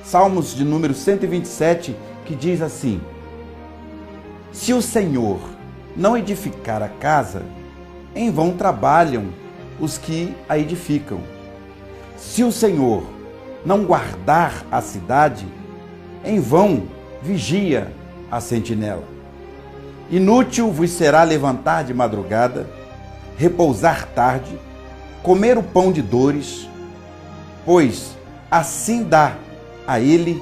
Salmos de número 127, que diz assim: se o Senhor não edificar a casa, em vão trabalham os que a edificam. Se o Senhor não guardar a cidade, em vão vigia a sentinela. Inútil vos será levantar de madrugada, repousar tarde, comer o pão de dores, pois assim dá ele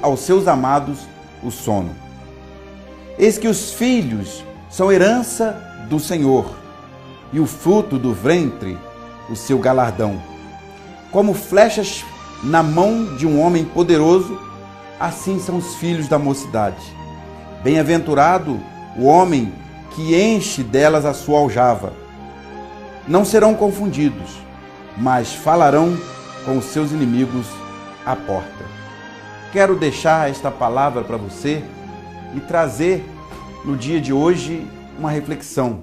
aos seus amados o sono. Eis que os filhos são herança do Senhor, e o fruto do ventre o seu galardão. Como flechas na mão de um homem poderoso, assim são os filhos da mocidade. Bem-aventurado o homem que enche delas a sua aljava. Não serão confundidos, mas falarão com os seus inimigos à porta. Quero deixar esta palavra para você e trazer no dia de hoje uma reflexão,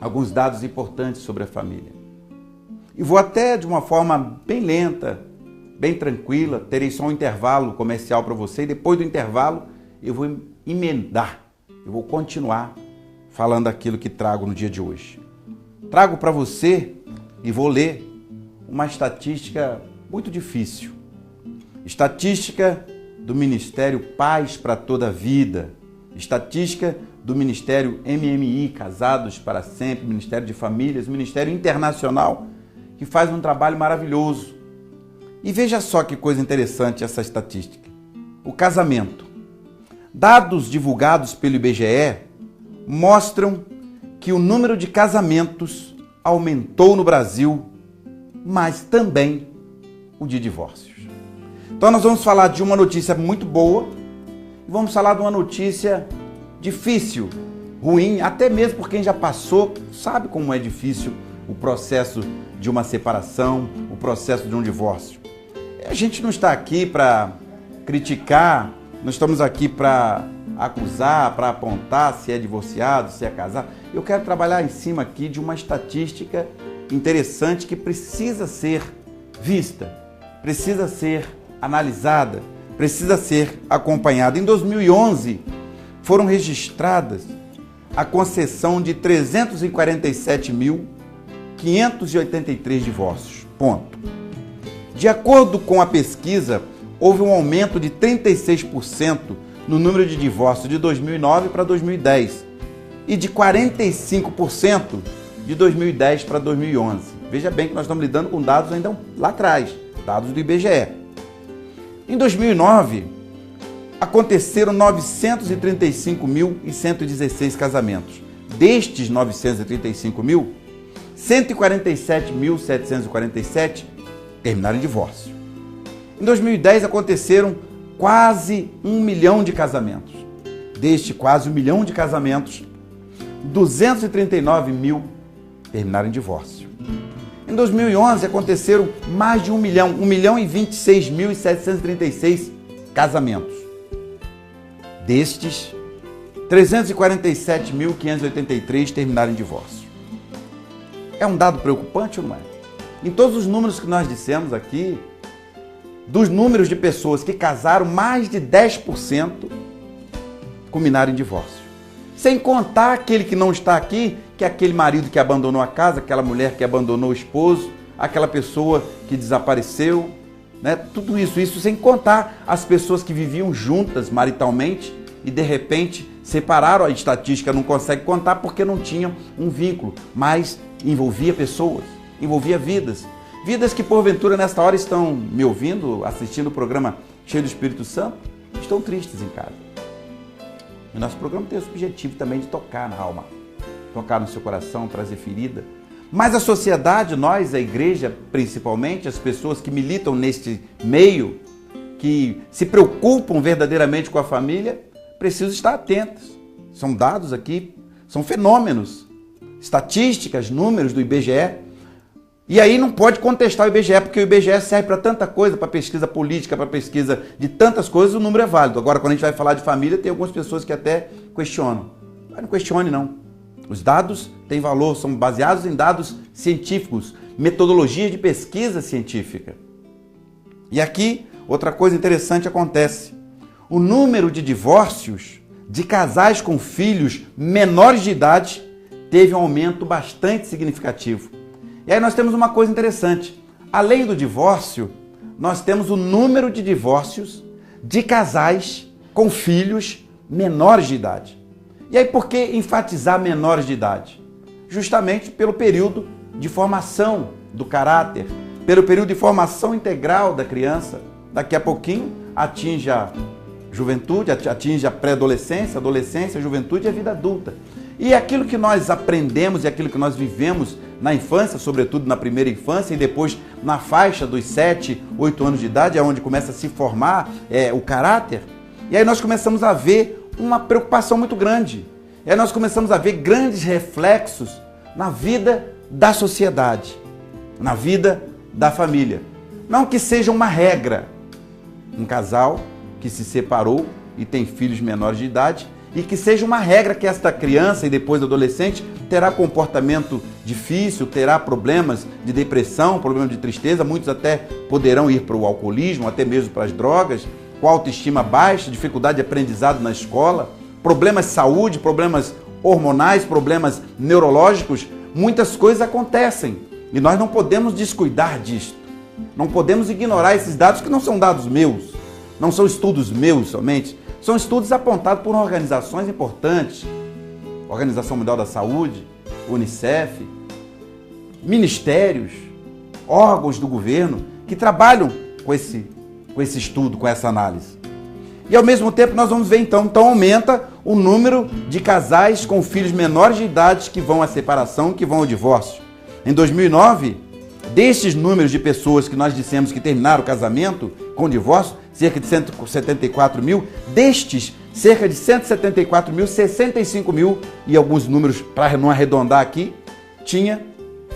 alguns dados importantes sobre a família. E vou até de uma forma bem lenta, bem tranquila, terei só um intervalo comercial para você e depois do intervalo eu vou emendar, eu vou continuar falando aquilo que trago no dia de hoje. Trago para você e vou ler uma estatística muito difícil. Estatística do Ministério Paz para Toda a Vida. Estatística do Ministério MMI, Casados para Sempre, Ministério de Famílias, Ministério Internacional, que faz um trabalho maravilhoso. E veja só que coisa interessante essa estatística. O casamento. Dados divulgados pelo IBGE mostram que o número de casamentos aumentou no Brasil, mas também o de divórcios. Então nós vamos falar de uma notícia muito boa e vamos falar de uma notícia difícil, ruim, até mesmo por quem já passou, sabe como é difícil o processo de uma separação, o processo de um divórcio. A gente não está aqui para criticar, não estamos aqui para acusar, para apontar se é divorciado, se é casado. Eu quero trabalhar em cima aqui de uma estatística interessante que precisa ser vista, precisa ser analisada, precisa ser acompanhada. Em 2011, foram registradas a concessão de 347.583 divórcios. Ponto. De acordo com a pesquisa, houve um aumento de 36% no número de divórcios de 2009 para 2010 e de 45% de 2010 para 2011. Veja bem que nós estamos lidando com dados ainda lá atrás, dados do IBGE. Em 2009, aconteceram 935.116 casamentos. Destes 935.000, 147.747 terminaram em divórcio. Em 2010 aconteceram quase 1 milhão de casamentos. Deste quase 1 milhão de casamentos, 239.000 terminaram em divórcio. Em 2011 aconteceram mais de 1 milhão e 26.736 casamentos. Destes, 347.583 terminaram em divórcio. É um dado preocupante ou não é? Em todos os números que nós dissemos aqui, dos números de pessoas que casaram, mais de 10% culminaram em divórcio. Sem contar aquele que não está aqui, que é aquele marido que abandonou a casa, aquela mulher que abandonou o esposo, aquela pessoa que desapareceu, né? Tudo isso sem contar as pessoas que viviam juntas maritalmente e de repente separaram. A estatística não consegue contar porque não tinham um vínculo, mas envolvia pessoas, envolvia vidas. Vidas que porventura nesta hora estão me ouvindo, assistindo o programa Cheio do Espírito Santo, estão tristes em casa. O nosso programa tem o objetivo também de tocar na alma, tocar no seu coração, trazer ferida. Mas a sociedade, nós, a igreja, principalmente, as pessoas que militam neste meio, que se preocupam verdadeiramente com a família, precisam estar atentas. São dados aqui, são fenômenos, estatísticas, números do IBGE. E aí não pode contestar o IBGE, porque o IBGE serve para tanta coisa, para pesquisa política, para pesquisa de tantas coisas, o número é válido. Agora, quando a gente vai falar de família, tem algumas pessoas que até questionam. Mas não questione, não. Os dados têm valor, são baseados em dados científicos, metodologia de pesquisa científica. E aqui, outra coisa interessante acontece. O número de divórcios de casais com filhos menores de idade teve um aumento bastante significativo. E aí nós temos uma coisa interessante. Além do divórcio, nós temos o número de divórcios de casais com filhos menores de idade. E aí por que enfatizar menores de idade? Justamente pelo período de formação do caráter, pelo período de formação integral da criança. Daqui a pouquinho atinge a juventude, atinge a pré-adolescência, adolescência, juventude e a vida adulta. E aquilo que nós aprendemos e aquilo que nós vivemos na infância, sobretudo na primeira infância e depois na faixa dos 7, 8 anos de idade, é onde começa a se formar o caráter. E aí nós começamos a ver uma preocupação muito grande. E aí nós começamos a ver grandes reflexos na vida da sociedade, na vida da família. Não que seja uma regra, um casal que se separou e tem filhos menores de idade, e que seja uma regra que esta criança e depois adolescente terá comportamento difícil, terá problemas de depressão, problemas de tristeza, muitos até poderão ir para o alcoolismo, até mesmo para as drogas, com autoestima baixa, dificuldade de aprendizado na escola, problemas de saúde, problemas hormonais, problemas neurológicos, muitas coisas acontecem e nós não podemos descuidar disto. Não podemos ignorar esses dados que não são dados meus, não são estudos meus somente, são estudos apontados por organizações importantes, Organização Mundial da Saúde, Unicef, ministérios, órgãos do governo que trabalham com esse estudo, com essa análise. E ao mesmo tempo nós vamos ver então aumenta o número de casais com filhos menores de idade que vão à separação, que vão ao divórcio. Em 2009, destes números de pessoas que nós dissemos que terminaram o casamento com divórcio, cerca de 174 mil, destes, cerca de 174 mil, 65 mil, e alguns números, para não arredondar aqui, tinha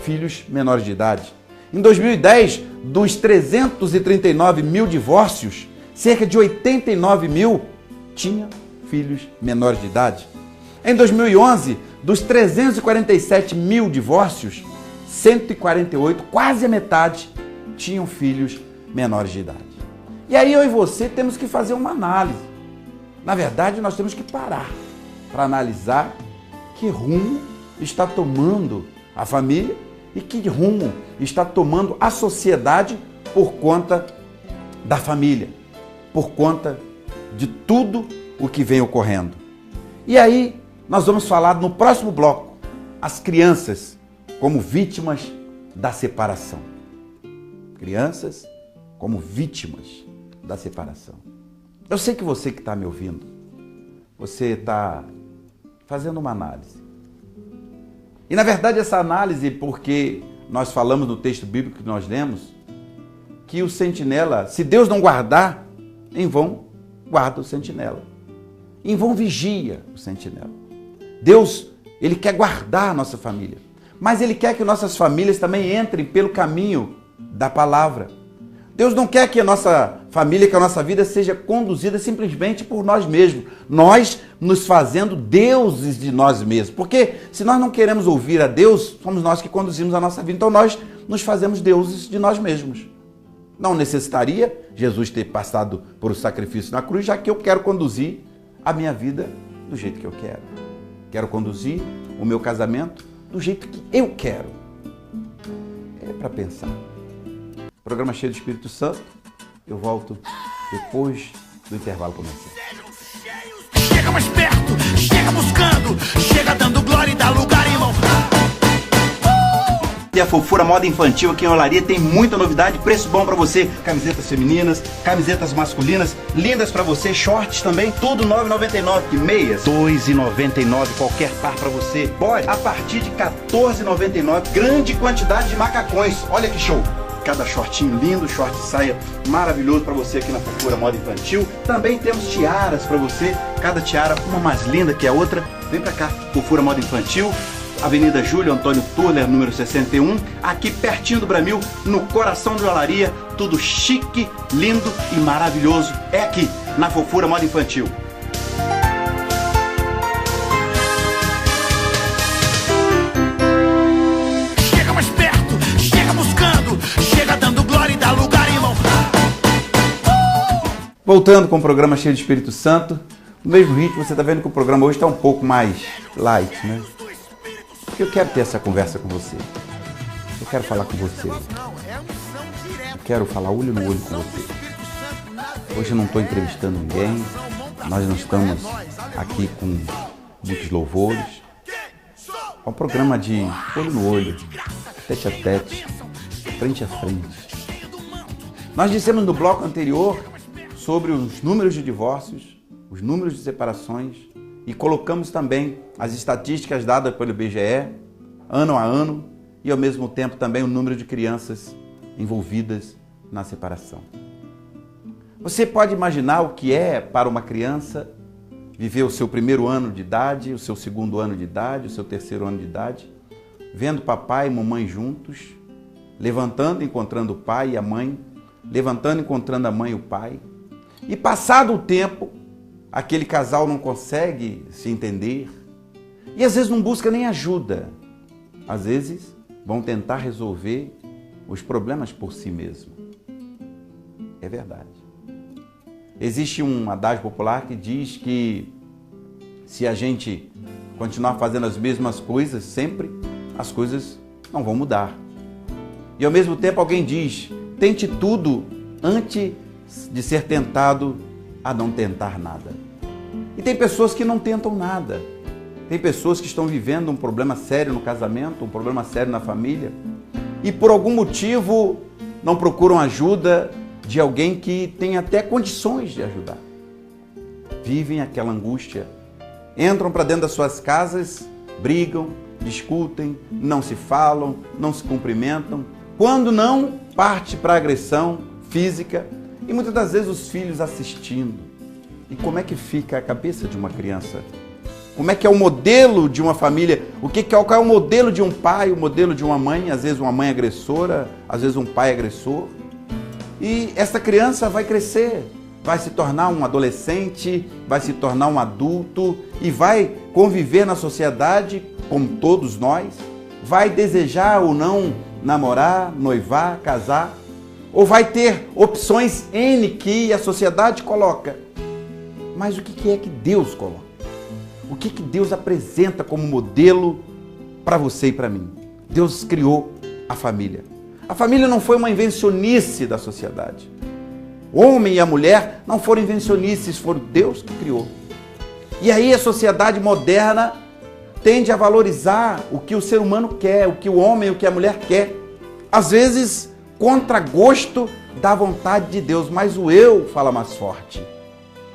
filhos menores de idade. Em 2010, dos 339 mil divórcios, cerca de 89 mil tinha filhos menores de idade. Em 2011, dos 347 mil divórcios, 148, quase a metade, tinham filhos menores de idade. E aí eu e você temos que fazer uma análise. Na verdade, nós temos que parar para analisar que rumo está tomando a família e que rumo está tomando a sociedade por conta da família, por conta de tudo o que vem ocorrendo. E aí nós vamos falar no próximo bloco, as crianças como vítimas da separação. Crianças como vítimas da separação. Eu sei que você que está me ouvindo, você está fazendo uma análise. E na verdade essa análise, porque nós falamos no texto bíblico que nós lemos, que o sentinela, se Deus não guardar, em vão guarda o sentinela. Em vão vigia o sentinela. Deus, Ele quer guardar a nossa família. Mas Ele quer que nossas famílias também entrem pelo caminho da palavra. Deus não quer que a nossa família, que a nossa vida seja conduzida simplesmente por nós mesmos. Nós nos fazendo deuses de nós mesmos. Porque se nós não queremos ouvir a Deus, somos nós que conduzimos a nossa vida. Então nós nos fazemos deuses de nós mesmos. Não necessitaria Jesus ter passado por o sacrifício na cruz, já que eu quero conduzir a minha vida do jeito que eu quero. Quero conduzir o meu casamento do jeito que eu quero. É para pensar. Programa cheio do Espírito Santo. Eu volto depois do intervalo comercial. Chega mais perto, chega buscando, chega dando glória e dá lugar, irmão. E a Fofura Moda Infantil aqui em Olaria tem muita novidade, preço bom pra você. Camisetas femininas, camisetas masculinas, lindas pra você, shorts também, tudo R$ 9,99. E meias, R$ 2,99, qualquer par pra você. Bora, a partir de R$ 14,99, grande quantidade de macacões. Olha que show! Cada shortinho lindo, short e saia maravilhoso para você aqui na Fofura Moda Infantil. Também temos tiaras para você, cada tiara uma mais linda que a outra. Vem para cá, Fofura Moda Infantil, Avenida Júlio Antônio Turner, número 61, aqui pertinho do Bramil, no coração de Olaria. Tudo chique, lindo e maravilhoso. É aqui, na Fofura Moda Infantil. Chega mais perto, chega buscando, chega dando glória e dá lugar, irmão. Voltando com o programa cheio de Espírito Santo, no mesmo ritmo, você está vendo que o programa hoje está um pouco mais light, né? Porque eu quero ter essa conversa com você. Eu quero falar com você. Eu quero falar olho no olho com você. Hoje eu não estou entrevistando ninguém. Nós não estamos aqui com muitos louvores. É um programa de olho no olho, tete a tete, frente a frente. Nós dissemos no bloco anterior sobre os números de divórcios, os números de separações e colocamos também as estatísticas dadas pelo IBGE, ano a ano, e ao mesmo tempo também o número de crianças envolvidas na separação. Você pode imaginar o que é para uma criança viver o seu primeiro ano de idade, o seu segundo ano de idade, o seu terceiro ano de idade, vendo papai e mamãe juntos, levantando e encontrando o pai e a mãe, levantando e encontrando a mãe e o pai. E passado o tempo, aquele casal não consegue se entender e às vezes não busca nem ajuda. Às vezes vão tentar resolver os problemas por si mesmo. É verdade. Existe um adágio popular que diz que se a gente continuar fazendo as mesmas coisas sempre, as coisas não vão mudar. E ao mesmo tempo alguém diz, tente tudo antes de ser tentado a não tentar nada. E tem pessoas que não tentam nada. Tem pessoas que estão vivendo um problema sério no casamento, um problema sério na família, e por algum motivo não procuram ajuda de alguém que tem até condições de ajudar. Vivem aquela angústia, entram para dentro das suas casas, brigam, discutem, não se falam, não se cumprimentam, quando não, parte para agressão física e muitas das vezes os filhos assistindo. E como é que fica a cabeça de uma criança? Como é que é o modelo de uma família? Qual é o modelo de um pai, o modelo de uma mãe? Às vezes uma mãe agressora, às vezes um pai agressor. E essa criança vai crescer, vai se tornar um adolescente, vai se tornar um adulto e vai conviver na sociedade, como todos nós, vai desejar ou não namorar, noivar, casar, ou vai ter opções N que a sociedade coloca. Mas o que é que Deus coloca? O que Deus apresenta como modelo para você e para mim? Deus criou a família. A família não foi uma invencionice da sociedade. O homem e a mulher não foram invencionices, foram Deus que criou. E aí a sociedade moderna tende a valorizar o que o ser humano quer, o que o homem, o que a mulher quer. Às vezes, contra gosto da vontade de Deus, mas o eu fala mais forte.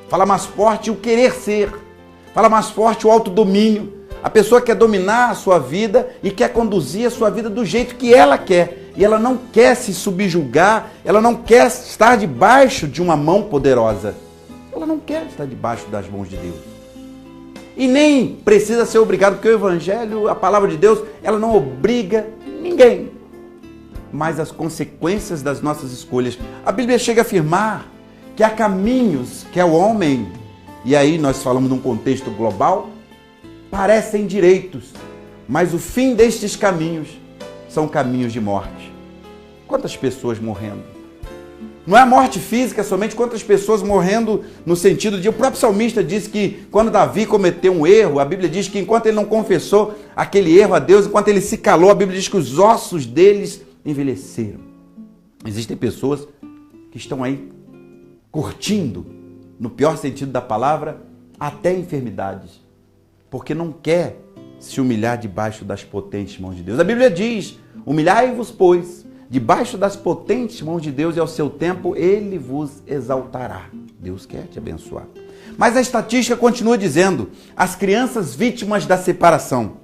Fala mais forte o querer ser. Fala mais forte o autodomínio. A pessoa quer dominar a sua vida e quer conduzir a sua vida do jeito que ela quer. E ela não quer se subjugar, ela não quer estar debaixo de uma mão poderosa. Ela não quer estar debaixo das mãos de Deus. E nem precisa ser obrigado, porque o Evangelho, a palavra de Deus, ela não obriga ninguém. Mas as consequências das nossas escolhas. A Bíblia chega a afirmar que há caminhos que o homem, e aí nós falamos num contexto global, parecem direitos, mas o fim destes caminhos são caminhos de morte. Quantas pessoas morrendo? Não é a morte física somente, quantas pessoas morrendo no sentido de... O próprio salmista diz que quando Davi cometeu um erro, a Bíblia diz que enquanto ele não confessou aquele erro a Deus, enquanto ele se calou, a Bíblia diz que os ossos deles envelheceram. Existem pessoas que estão aí curtindo, no pior sentido da palavra, até enfermidades, porque não quer se humilhar debaixo das potentes mãos de Deus. A Bíblia diz, humilhai-vos, pois, debaixo das potentes mãos de Deus e ao seu tempo Ele vos exaltará. Deus quer te abençoar. Mas a estatística continua dizendo, as crianças vítimas da separação.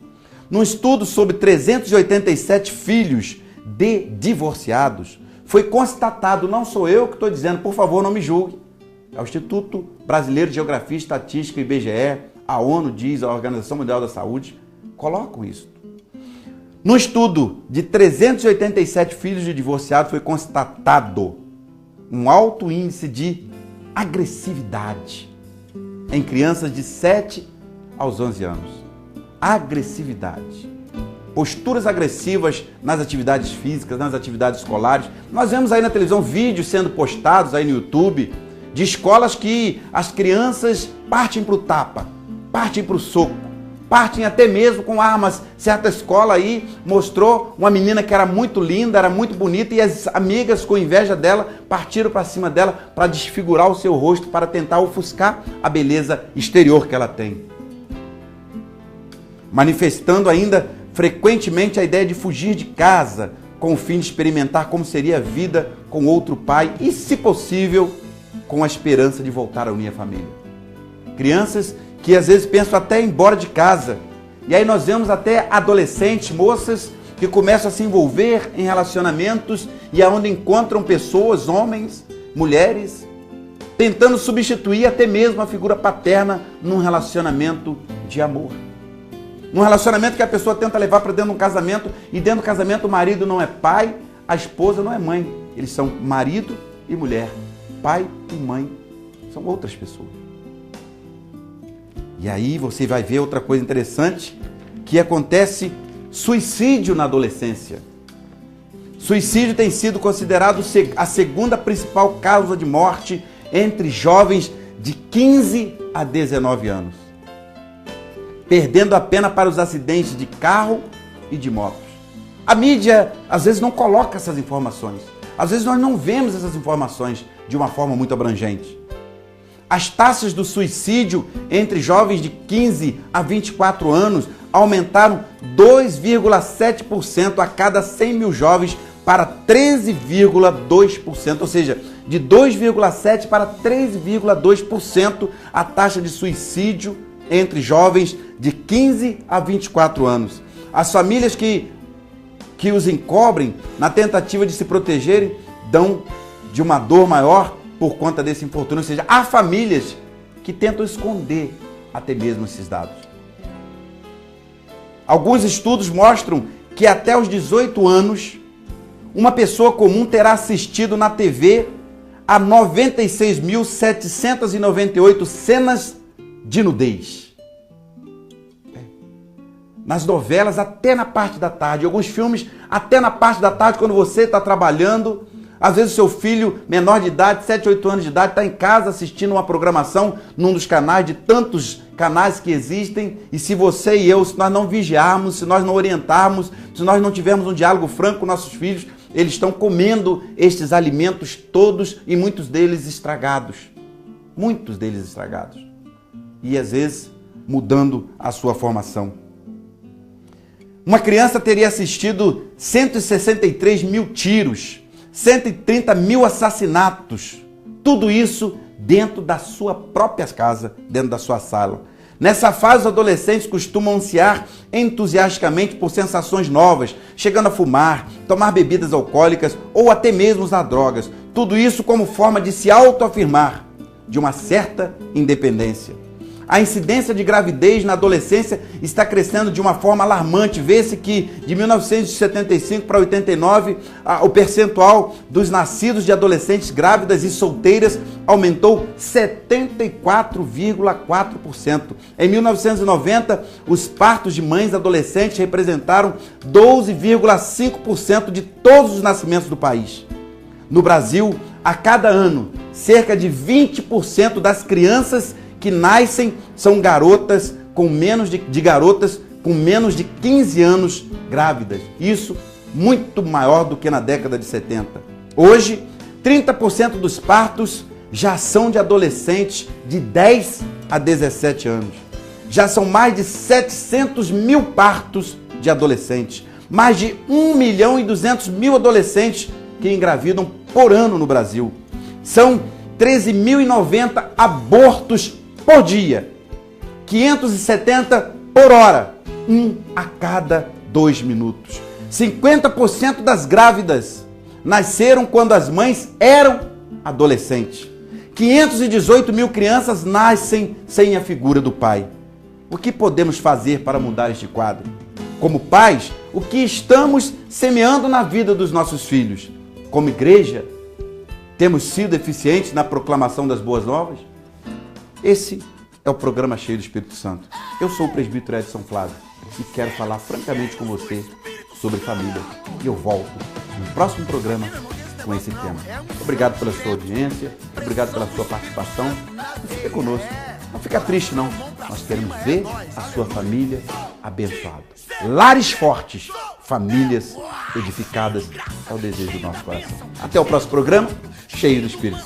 Num estudo sobre 387 filhos de divorciados, foi constatado, não sou eu que estou dizendo, por favor não me julgue, é o Instituto Brasileiro de Geografia e Estatística, IBGE, a ONU diz, a Organização Mundial da Saúde, colocam isso. No estudo de 387 filhos de divorciados foi constatado um alto índice de agressividade em crianças de 7 aos 11 anos. Agressividade. Posturas agressivas nas atividades físicas, nas atividades escolares. Nós vemos aí na televisão vídeos sendo postados aí no YouTube de escolas que as crianças partem para o tapa, partem para o soco, partem até mesmo com armas. Certa escola aí mostrou uma menina que era muito linda, era muito bonita, e as amigas, com inveja dela, partiram para cima dela para desfigurar o seu rosto, para tentar ofuscar a beleza exterior que ela tem. Manifestando ainda frequentemente a ideia de fugir de casa, com o fim de experimentar como seria a vida com outro pai e, se possível, com a esperança de voltar a unir a família. Crianças que às vezes pensam até ir embora de casa. E aí nós vemos até adolescentes, moças, que começam a se envolver em relacionamentos e aonde encontram pessoas, homens, mulheres, tentando substituir até mesmo a figura paterna num relacionamento de amor. Num relacionamento que a pessoa tenta levar para dentro de um casamento, e dentro do casamento o marido não é pai, a esposa não é mãe. Eles são marido e mulher. Pai e mãe são outras pessoas. E aí você vai ver outra coisa interessante, que acontece: suicídio na adolescência. Suicídio tem sido considerado a segunda principal causa de morte entre jovens de 15 a 19 anos, perdendo a pena para os acidentes de carro e de motos. A mídia às vezes não coloca essas informações. Às vezes nós não vemos essas informações de uma forma muito abrangente. As taxas do suicídio entre jovens de 15 a 24 anos aumentaram 2,7% a cada 100 mil jovens para 13,2%, ou seja, de 2,7% para 13,2% a taxa de suicídio entre jovens de 15 a 24 anos. As famílias que os encobrem na tentativa de se protegerem dão de uma dor maior por conta desse infortúnio. Ou seja, há famílias que tentam esconder até mesmo esses dados. Alguns estudos mostram que até os 18 anos, uma pessoa comum terá assistido na TV a 96.798 cenas de nudez. Nas novelas, até na parte da tarde. Alguns filmes, até na parte da tarde, quando você está trabalhando. Às vezes o seu filho, menor de idade, 7, 8 anos de idade, está em casa assistindo uma programação num dos canais, de tantos canais que existem. E se você e eu, se nós não vigiarmos, se nós não orientarmos, se nós não tivermos um diálogo franco com nossos filhos, eles estão comendo estes alimentos todos, e muitos deles estragados. Muitos deles estragados. E às vezes mudando a sua formação. Uma criança teria assistido 163 mil tiros, 130 mil assassinatos. Tudo isso dentro da sua própria casa, dentro da sua sala. Nessa fase, os adolescentes costumam ansiar entusiasticamente por sensações novas, chegando a fumar, tomar bebidas alcoólicas ou até mesmo usar drogas. Tudo isso como forma de se autoafirmar de uma certa independência. A incidência de gravidez na adolescência está crescendo de uma forma alarmante. Vê-se que de 1975 para 89, o percentual dos nascidos de adolescentes grávidas e solteiras aumentou 74,4%. Em 1990, os partos de mães adolescentes representaram 12,5% de todos os nascimentos do país. No Brasil, a cada ano, cerca de 20% das crianças que nascem são garotas com menos de 15 anos grávidas. Isso muito maior do que na década de 70. Hoje, 30% dos partos já são de adolescentes de 10 a 17 anos. Já são mais de 700 mil partos de adolescentes. Mais de 1.200.000 adolescentes que engravidam por ano no Brasil. São 13.090 abortos por dia, 570 por hora, 1 a cada 2 minutos. 50% das grávidas nasceram quando as mães eram adolescentes. 518 mil crianças nascem sem a figura do pai. O que podemos fazer para mudar este quadro? Como pais, o que estamos semeando na vida dos nossos filhos? Como igreja, temos sido eficientes na proclamação das boas novas? Esse é o programa Cheio do Espírito Santo. Eu sou o presbítero Edson Flávio e quero falar francamente com você sobre família. E eu volto no próximo programa com esse tema. Obrigado pela sua audiência, obrigado pela sua participação. E fique conosco. Não fica triste, não. Nós queremos ver a sua família abençoada. Lares fortes, famílias edificadas é o desejo do nosso coração. Até o próximo programa, cheio do Espírito.